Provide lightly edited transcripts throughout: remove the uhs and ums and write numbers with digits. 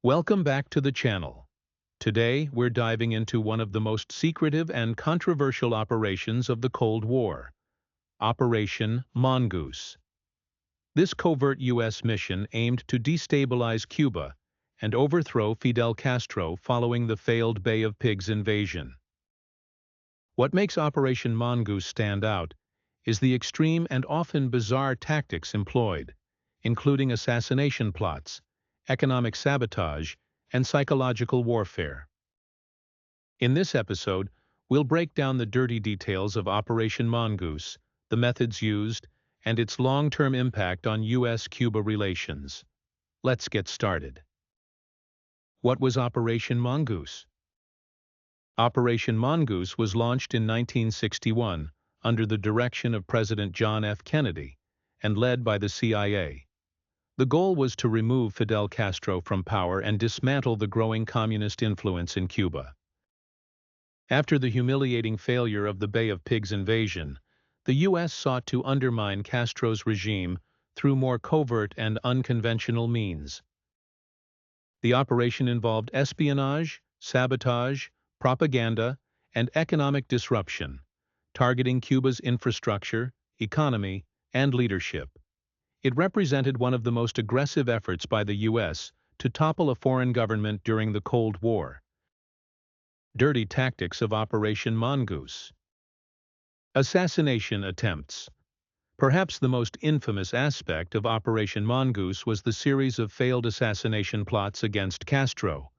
Welcome back to the channel. Today, we're diving into one of the most secretive and controversial operations of the Cold War, Operation Mongoose. This covert U.S. mission aimed to destabilize Cuba and overthrow Fidel Castro following the failed Bay of Pigs invasion. What makes Operation Mongoose stand out is the extreme and often bizarre tactics employed, including assassination plots, economic sabotage, and psychological warfare. In this episode, we'll break down the dirty details of Operation Mongoose, the methods used, and its long-term impact on U.S. Cuba relations. Let's get started. What was Operation Mongoose? Operation Mongoose was launched in 1961 under the direction of President John F. Kennedy and led by the CIA. The goal was to remove Fidel Castro from power and dismantle the growing communist influence in Cuba. After the humiliating failure of the Bay of Pigs invasion, the U.S. sought to undermine Castro's regime through more covert and unconventional means. The operation involved espionage, sabotage, propaganda, and economic disruption, targeting Cuba's infrastructure, economy, and leadership. It represented one of the most aggressive efforts by the U.S. to topple a foreign government during the Cold War. Dirty tactics of Operation Mongoose. Assassination attempts. Perhaps the most infamous aspect of Operation Mongoose was the series of failed assassination plots against Castro.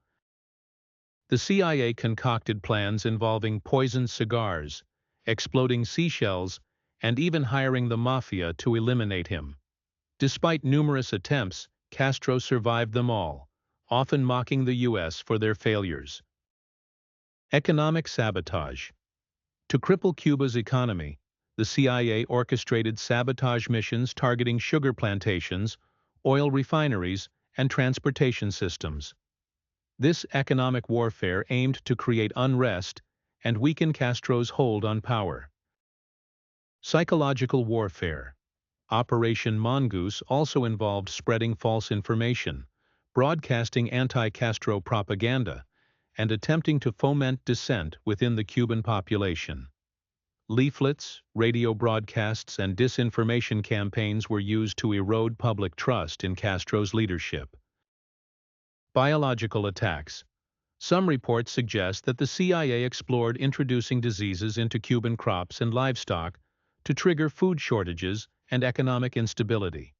The CIA concocted plans involving poisoned cigars, exploding seashells, and even hiring the mafia to eliminate him. Despite numerous attempts, Castro survived them all, often mocking the U.S. for their failures. Economic sabotage. To cripple Cuba's economy, the CIA orchestrated sabotage missions targeting sugar plantations, oil refineries, and transportation systems. This economic warfare aimed to create unrest and weaken Castro's hold on power. Psychological warfare. Operation Mongoose also involved spreading false information, broadcasting anti-Castro propaganda, and attempting to foment dissent within the Cuban population. Leaflets, radio broadcasts, and disinformation campaigns were used to erode public trust in Castro's leadership. Biological attacks. Some reports suggest that the CIA explored introducing diseases into Cuban crops and livestock to trigger food shortages and economic instability.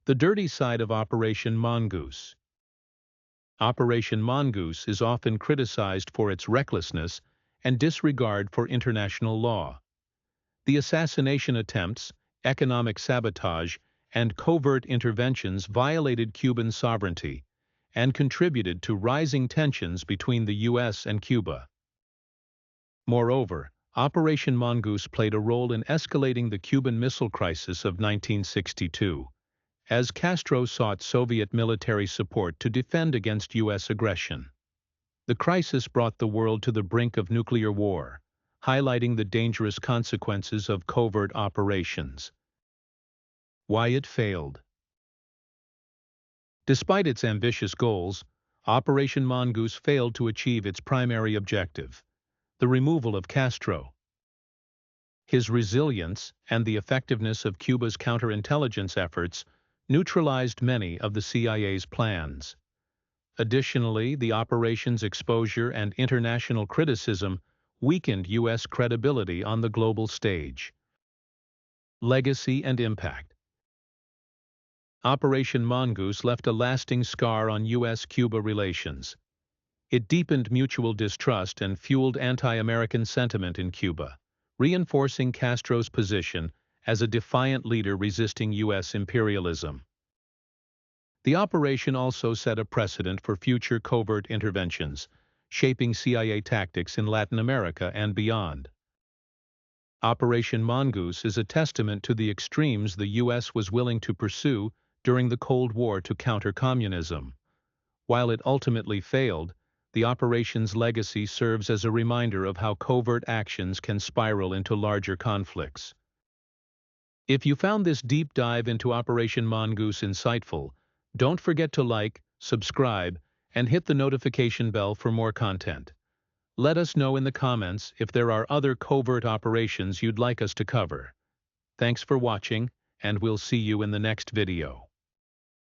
The dirty side of Operation Mongoose. Operation Mongoose is often criticized for its recklessness and disregard for international law. The assassination attempts, economic sabotage, and covert interventions violated Cuban sovereignty and contributed to rising tensions between the U.S. and Cuba. Moreover, Operation Mongoose played a role in escalating the Cuban Missile Crisis of 1962, as Castro sought Soviet military support to defend against U.S. aggression. The crisis brought the world to the brink of nuclear war, highlighting the dangerous consequences of covert operations. Why it failed. Despite its ambitious goals, Operation Mongoose failed to achieve its primary objective, the removal of Castro. His resilience and the effectiveness of Cuba's counterintelligence efforts neutralized many of the CIA's plans. Additionally, the operation's exposure and international criticism weakened U.S. credibility on the global stage. Legacy and impact. Operation Mongoose left a lasting scar on U.S.-Cuba relations. It deepened mutual distrust and fueled anti-American sentiment in Cuba, reinforcing Castro's position as a defiant leader resisting U.S. imperialism. The operation also set a precedent for future covert interventions, shaping CIA tactics in Latin America and beyond. Operation Mongoose is a testament to the extremes the U.S. was willing to pursue during the Cold War to counter communism. While it ultimately failed, the operation's legacy serves as a reminder of how covert actions can spiral into larger conflicts. If you found this deep dive into Operation Mongoose insightful, don't forget to like, subscribe, and hit the notification bell for more content. Let us know in the comments if there are other covert operations you'd like us to cover. Thanks for watching, and we'll see you in the next video.